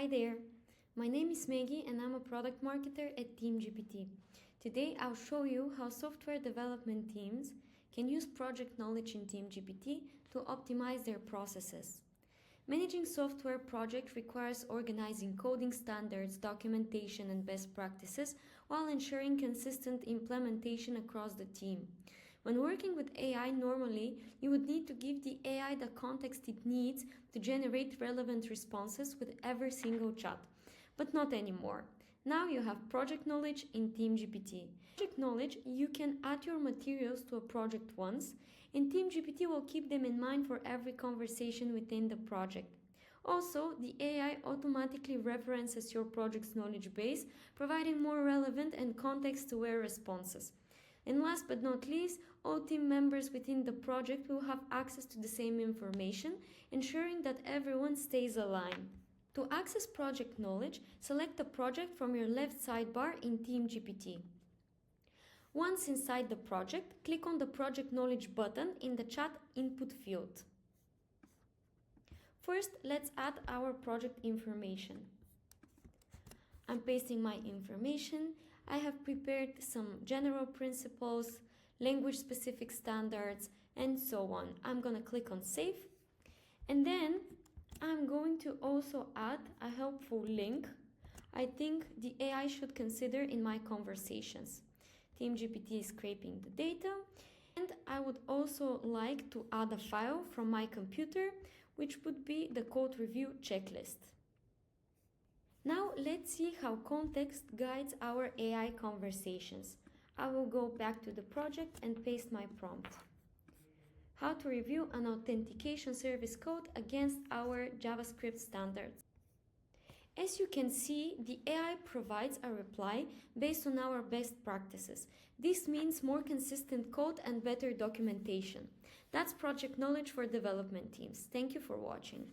Hi there, my name is Maggie and I'm a product marketer at Team-GPT. Today I'll show you how software development teams can use project knowledge in Team-GPT to optimize their processes. Managing software projects requires organizing coding standards, documentation, and best practices while ensuring consistent implementation across the team. When working with AI normally, you would need to give the AI the context it needs to generate relevant responses with every single chat. But not anymore. Now you have project knowledge in Team-GPT. Project knowledge, you can add your materials to a project once, and Team-GPT will keep them in mind for every conversation within the project. Also, the AI automatically references your project's knowledge base, providing more relevant and context-aware responses. And last but not least, all team members within the project will have access to the same information, ensuring that everyone stays aligned. To access project knowledge, select the project from your left sidebar in Team-GPT. Once inside the project, click on the Project Knowledge button in the chat input field. First, let's add our project information. I'm pasting my information. I have prepared some general principles, language-specific standards, and so on. I'm going to click on Save. And then I'm going to also add a helpful link I think the AI should consider in my conversations. Team-GPT is scraping the data, and I would also like to add a file from my computer, which would be the code review checklist. Now let's see how context guides our AI conversations. I will go back to the project and paste my prompt. How to review an authentication service code against our JavaScript standards. As you can see, the AI provides a reply based on our best practices. This means more consistent code and better documentation. That's project knowledge for development teams. Thank you for watching.